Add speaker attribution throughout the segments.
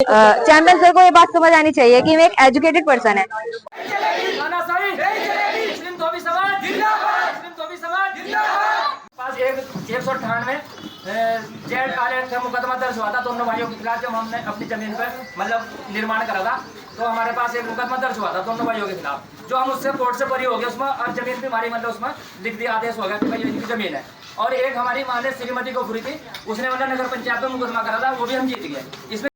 Speaker 1: Champion sir को ये बात समझ आनी चाहिए कि मैं एक एजुकेटेड पर्सन है।
Speaker 2: पास 198 जेड काले मुकदमा दर्ज हुआ था दोनों भाइयों के खिलाफ। जब हमने अपनी जमीन पर मतलब निर्माण करा था तो हमारे पास एक मुकदमा दर्ज हुआ था दोनों भाइयों के खिलाफ, जो हम उससे कोर्ट से बरी हो गए उसमें, और जमीन भी हमारी मतलब उसमें लिख दिया, आदेश हो गया कि भाई इनकी जमीन है। और एक हमारी मां ने श्रीमती गोपुरी थी, उसने मतलब नगर पंचायत में मुकदमा करा था, वो भी हम जीत गए। इसमें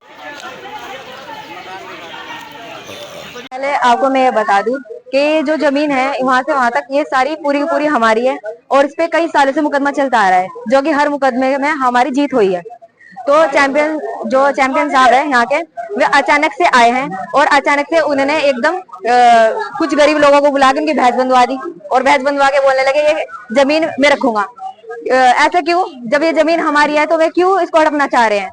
Speaker 1: पहले आपको मैं ये बता दूं कि जो जमीन है वहां से वहां तक ये सारी पूरी की पूरी हमारी है, और इस पे कई सालों से मुकदमा चलता आ रहा है, जो कि हर मुकदमे में हमारी जीत हुई है। तो चैंपियन साहब है यहाँ के, वे अचानक से आए हैं और अचानक से उन्होंने एकदम कुछ गरीब लोगों को बुला के उनकी भैंस बंधवा दी, और भैंस बंधवा के बोलने लगे ये जमीन मैं रखूंगा। ऐसा क्यों? जब ये जमीन हमारी है तो वे क्यों इसको हड़पना चाह रहे हैं?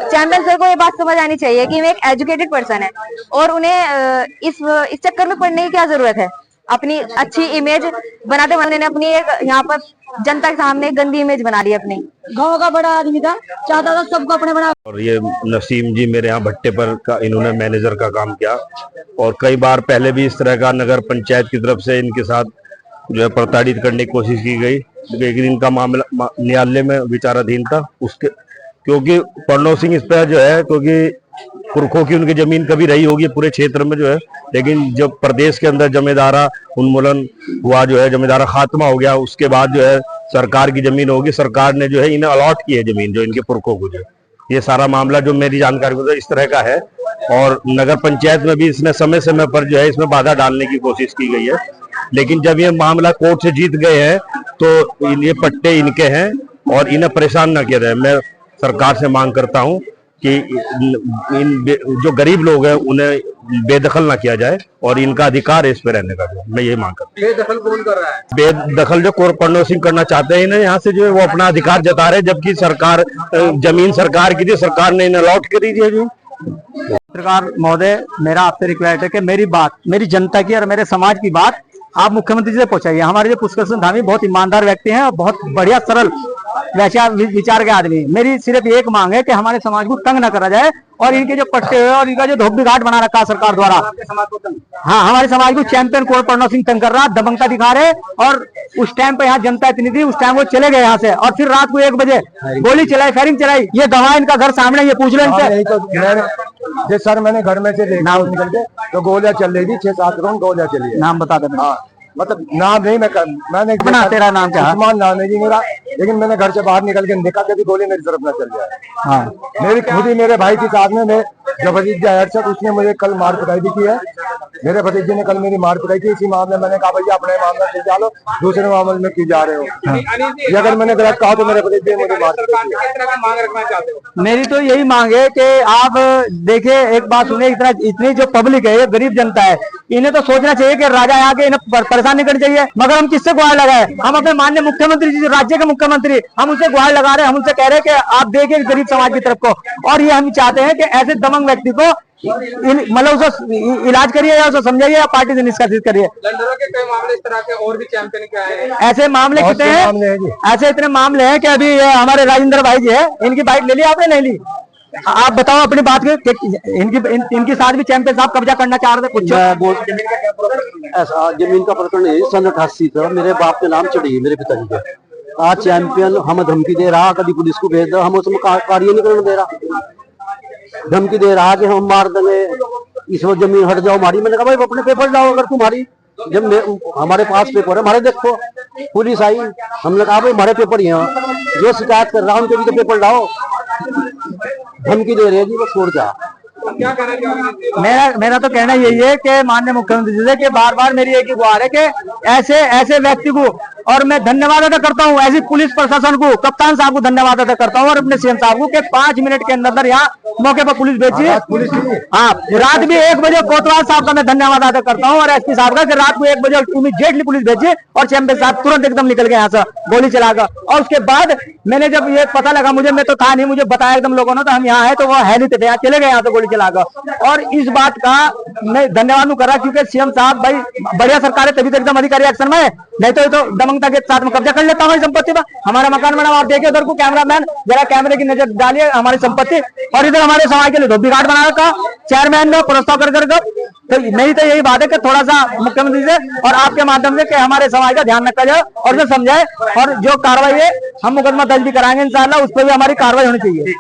Speaker 1: चैंपियन सर को ये बात समझ आनी चाहिए कि मैं एक एजुकेटेड पर्सन है, और उन्हें इस चक्कर में पड़ने की क्या जरूरत है। अपनी अच्छी इमेज बनाते हुए उन्होंने अपनी एक यहाँ पर जनता के सामने गंदी इमेज बना ली। अपनी गांव का बड़ा आदमी था, चाहता था सबको अपने बना।
Speaker 3: और ये नसीम जी मेरे यहाँ भट्टे पर का इन्होंने मैनेजर का काम किया, और कई बार पहले भी इस तरह का नगर पंचायत की तरफ से इनके साथ जो है प्रताड़ित करने की कोशिश की गई, लेकिन इनका मामला न्यायालय में विचाराधीन था। उसके क्योंकि प्रणव सिंह इस पर जो है, क्योंकि पुरखों की उनकी जमीन कभी रही होगी पूरे क्षेत्र में जो है, लेकिन जब प्रदेश के अंदर जमींदारा उन्मूलन हुआ, जो है जमींदारा खात्मा हो गया, उसके बाद जो है सरकार की जमीन होगी, सरकार ने जो है इन्हें अलॉट की है जमीन, जो इनके पुरखों को। जो ये सारा मामला जो मेरी जानकारी में इस तरह का है, और नगर पंचायत में भी इसने समय समय पर जो है इसमें बाधा डालने की कोशिश की गई है, लेकिन जब ये मामला कोर्ट से जीत गए हैं तो ये पट्टे इनके हैं और इन्हें परेशान न किया जाए। मैं सरकार से मांग करता हूं कि इन जो गरीब लोग हैं उन्हें बेदखल ना किया जाए, और इनका अधिकार है इस पे रहने का। मैं ये मांग करता हूँ।
Speaker 4: बेदखल कौन कर रहा है?
Speaker 3: बेदखल जो प्रणव सिंह करना चाहते हैं, इन्हें यहाँ से जो है वो अपना अधिकार जता रहे, जबकि सरकार जमीन सरकार की थी, सरकार ने इन्हें अलॉट करी थी। जो
Speaker 5: पत्रकार महोदय, मेरा आपसे रिक्वेस्ट है कि मेरी बात, मेरी जनता की और मेरे समाज की बात आप मुख्यमंत्री जी से पहुंचाइए। हमारे जो पुष्कर सिंह धामी बहुत ईमानदार व्यक्ति हैं और बहुत बढ़िया सरल वैसा विचार के आदमी। मेरी सिर्फ एक मांग है कि हमारे समाज को तंग न करा जाए, और इनके जो पट्टे हुए और इनका जो धोबी घाट बना रखा है सरकार द्वारा, हाँ हमारे समाज को चैंपियन कोर प्रणव सिंह तंग कर रहा, दबंगता दिखा रहे। और उस टाइम पे यहाँ जनता इतनी थी, उस टाइम वो चले गए यहाँ से, और फिर रात को 1 बजे गोली चलाई, फायरिंग चलाई। ये गवाह, इनका घर सामने, ये पूछ लो इनसे।
Speaker 4: सर मैंने घर में से नाम निकल के तो गोलियां चल रही थी, 6-7 राउंड गोलियां चली।
Speaker 5: नाम बता दे।
Speaker 4: मतलब नाम नहीं, मैंने
Speaker 5: बना, तेरा नाम क्या?
Speaker 4: उस्मान नाम है जी मेरा, लेकिन मैंने घर से बाहर निकल के देखा कि गोली मेरी तरफ न चल जाए। हाँ, मेरी खुद ही मेरे भाई के साथ में जो भतीजा है उसने मुझे कल मार पिटाई भी की है। मेरे भतीजे ने कल मेरी मार पिटाई की इसी मामले। मैंने कहा भैया अपने मामला से चलो, दूसरे मामले में क्यों जा रहे हो? ये अगर मैंने गलत कहा तो मेरे भतीजे मुझे मार पिटाई।
Speaker 5: मेरी तो यही मांग है कि आप देखिए, एक बात सुनिए, इतनी जो पब्लिक है, ये गरीब जनता है, इन्हें तो सोचना चाहिए कि राजा आके इन्हें परेशान नहीं करनी चाहिए। मगर हम किससे गुहार लगाए? हम अपने माननीय मुख्यमंत्री जी, राज्य के मुख्यमंत्री, हम उनसे गुहार लगा रहे हैं। हम उनसे कह रहे हैं कि आप देखिए गरीब समाज की तरफ को, और ये हम चाहते हैं कि ऐसे दबंग व्यक्ति को मतलब उसे इलाज करिए या उसे समझाइए या पार्टी से निष्कासित करिए।
Speaker 4: लंडनों के कई मामले इस तरह के और भी चैंपियन के आए हैं।
Speaker 5: ऐसे मामले कितने हैं? ऐसे इतने मामले हैं कि अभी हमारे राजेंद्र भाई जी है, इनकी बाइक ले ली आपने, नहीं ली? आप बताओ अपनी बात के, इनकी साथ भी चैंपियन साहब कब्जा करना चाह रहे थे कुछ।
Speaker 6: ऐसा जमीन का प्रकरण है, सन 88 था, मेरे बाप के नाम चढ़ी है, मेरे पिताजी के। आज चैंपियन हम धमकी दे रहा, कभी पुलिस को भेज दो, हम उसमें कार्य नहीं करने दे रहा, धमकी दे रहा कि हम मार देंगे, इस वक्त जमीन हट जाओ हमारी। मैंने कहा भाई अपने पेपर लाओ, अगर तुम्हारी जब हमारे पास पेपर है, हमारे देखो। पुलिस आई, हमने कहा भाई हमारे पेपर ही हैं, जो शिकायत कर रहा है उनके भी तो पेपर लाओ। धमकी दे रहे हैं जी, बस छोड़ जा।
Speaker 4: क्या कहना चाहोगे?
Speaker 5: मेरा तो कहना यही है कि माननीय मुख्यमंत्री जी से कि बार बार मेरी एक ही गुहार है कि ऐसे व्यक्ति को, और मैं धन्यवाद अदा करता हूँ ऐसी पुलिस प्रशासन को, कप्तान साहब को धन्यवाद अदा करता हूँ, और अपने सीएम साहब को कि 5 मिनट के अंदर यहाँ मौके पर पुलिस भेजी। हाँ, रात भी 1 बजे कोतवाल साहब का मैं धन्यवाद अदा करता हूँ, और एसपी साहब का कि रात को 1 बजे इमीडिएटली पुलिस भेजी, और चैंपियन साहब तुरंत एकदम निकल गए यहाँ से गोली चलाकर। और उसके बाद मैंने जब ये पता लगा, मैं तो था नहीं, मुझे बताया एकदम लोगों ने, तो हम यहाँ है तो वो है नहीं थे, यहाँ चले गए यहाँ से गोली चलाकर। और इस बात का नहीं धन्यवाद नहीं कर रहा, क्योंकि सीएम साहब भाई बढ़िया सरकार है, तभी तो एकदम अधिकारी एक्शन में है, नहीं तो ये तो दमंगता के साथ में कब्जा कर लेता हमारी संपत्ति पर। हमारा मकान बना, आप देखिए उधर को कैमरामैन जरा कैमरे की नजर डालिए हमारी संपत्ति, और इधर हमारे समाज के लिए धोबी घाट बना रखा चेयरमैन ने प्रस्ताव कर तो नहीं तो यही बात है कि थोड़ा सा मुख्यमंत्री से और आपके माध्यम से कि हमारे समाज का ध्यान रखा जाए और जो समझाए, और जो कार्रवाई है हम मुकदमा दर्ज भी कराएंगे इंशाल्लाह, उस पर भी हमारी कार्रवाई होनी चाहिए।